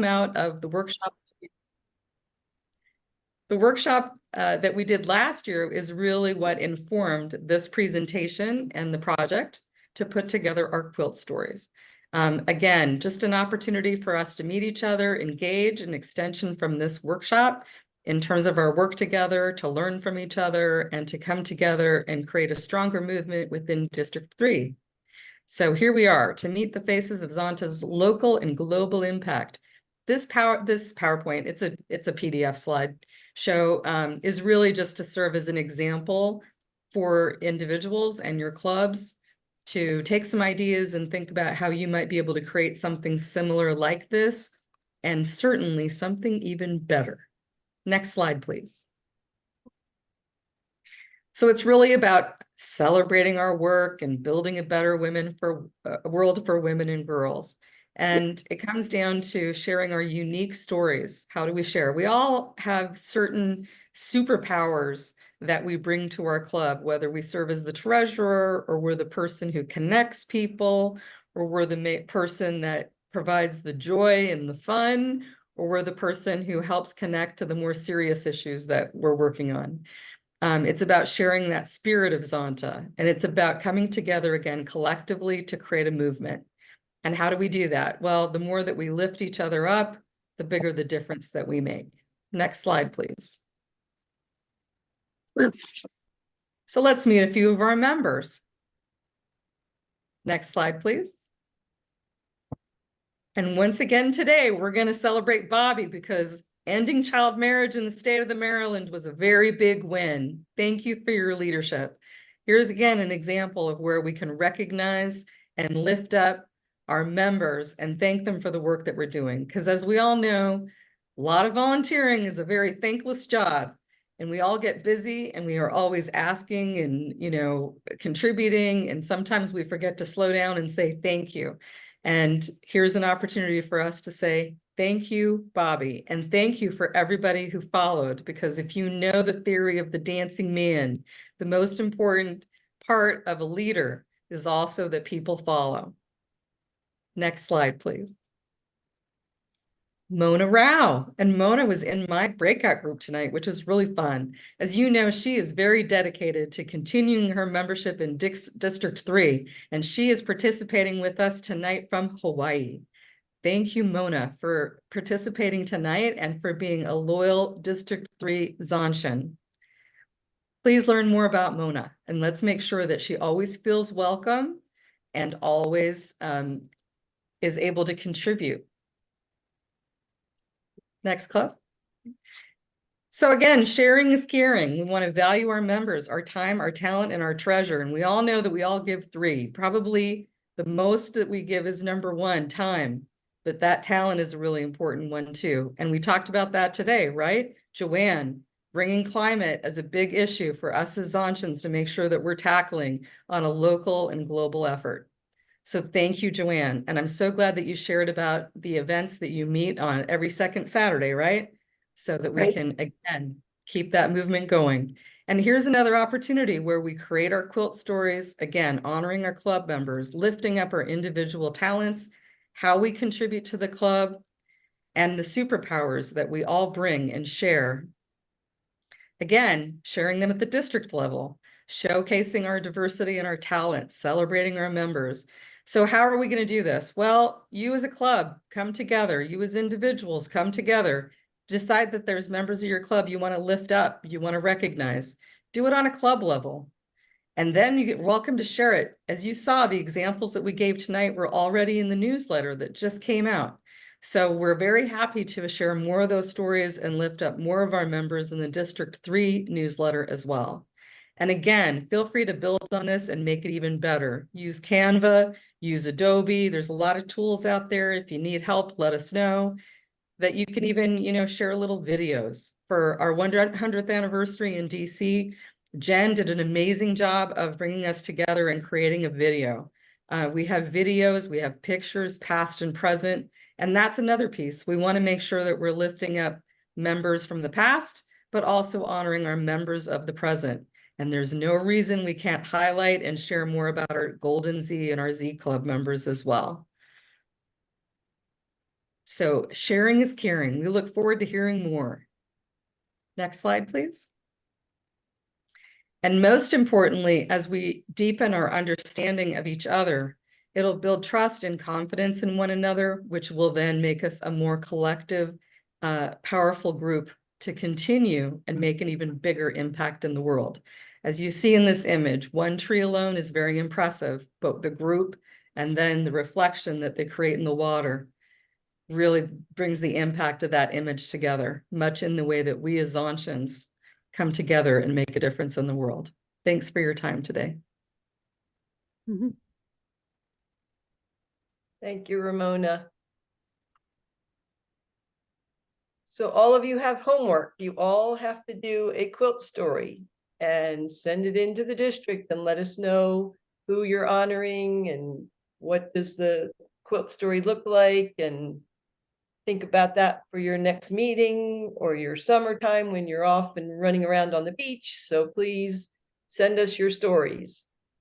out of the workshop. The workshop that we did last year is really what informed this presentation and the project to put together our quilt stories. Again, just an opportunity for us to meet each other, engage, an extension from this workshop in terms of our work together, to learn from each other, and to come together and create a stronger movement within District 3. So here we are to meet the faces of Zonta's local and global impact. This PowerPoint, it's a PDF slide show, is really just to serve as an example for individuals and your clubs to take some ideas and think about how you might be able to create something similar like this, and certainly something even better. Next slide, please. So it's really about celebrating our work and building a better world for women and girls. And it comes down to sharing our unique stories. How do we share? We all have certain superpowers that we bring to our club, whether we serve as the treasurer, or we're the person who connects people, or we're the person that provides the joy and the fun, or we're the person who helps connect to the more serious issues that we're working on. It's about sharing that spirit of Zonta, and it's about coming together again collectively to create a movement. And how do we do that? Well, the more that we lift each other up, the bigger the difference that we make. Next slide, please. So let's meet a few of our members. Next slide, please. And once again today, we're going to celebrate Bobby because ending child marriage in the state of Maryland was a very big win. Thank you for your leadership. Here's again an example of where we can recognize and lift up our members and thank them for the work that we're doing. Because as we all know, a lot of volunteering is a very thankless job. And we all get busy and we are always asking and, contributing. And sometimes we forget to slow down and say thank you. And here's an opportunity for us to say, thank you, Bobby. And thank you for everybody who followed, because if you know the theory of the dancing man, the most important part of a leader is also that people follow. Next slide, please. Mona Rao. And Mona was in my breakout group tonight, which was really fun. As you know, she is very dedicated to continuing her membership in District 3, and she is participating with us tonight from Hawaii. Thank you, Mona, for participating tonight and for being a loyal District 3 Zontian. Please learn more about Mona, and let's make sure that she always feels welcome and always is able to contribute. Next club. So again, sharing is caring. We want to value our members, our time, our talent, and our treasure. And we all know that we all give 3. Probably the most that we give is number 1, time. But that talent is a really important one too. And we talked about that today, right? Joanne, bringing climate as a big issue for us as Zontians to make sure that we're tackling on a local and global effort. So thank you, Joanne. And I'm so glad that you shared about the events that you meet on every second Saturday, right? So that we can, again, keep that movement going. And here's another opportunity where we create our quilt stories, again, honoring our club members, lifting up our individual talents, how we contribute to the club, and the superpowers that we all bring and share. Again, sharing them at the district level, showcasing our diversity and our talents, celebrating our members. So how are we going to do this? Well, you as a club, come together. You as individuals, come together. Decide that there's members of your club you want to lift up, you want to recognize. Do it on a club level. And then you get welcome to share it. As you saw, the examples that we gave tonight were already in the newsletter that just came out. So we're very happy to share more of those stories and lift up more of our members in the District 3 newsletter as well. And again, feel free to build on this and make it even better. Use Canva, use Adobe. There's a lot of tools out there. If you need help, let us know. That you can even, share little videos. For our 100th anniversary in DC, Jen did an amazing job of bringing us together and creating a video. We have videos, we have pictures, past and present, and that's another piece. We want to make sure that we're lifting up members from the past, but also honoring our members of the present. And there's no reason we can't highlight and share more about our Golden Z and our Z Club members as well. So sharing is caring. We look forward to hearing more. Next slide, please. And most importantly, as we deepen our understanding of each other, it'll build trust and confidence in one another, which will then make us a more collective, powerful group to continue and make an even bigger impact in the world. As you see in this image, one tree alone is very impressive, but the group and then the reflection that they create in the water really brings the impact of that image together, much in the way that we as Zontians come together and make a difference in the world. Thanks for your time today. Thank you, Ramona. So all of you have homework. You all have to do a quilt story and send it into the district and let us know who you're honoring and what does the quilt story look like, and think about that for your next meeting or your summertime when you're off and running around on the beach. So please send us your stories.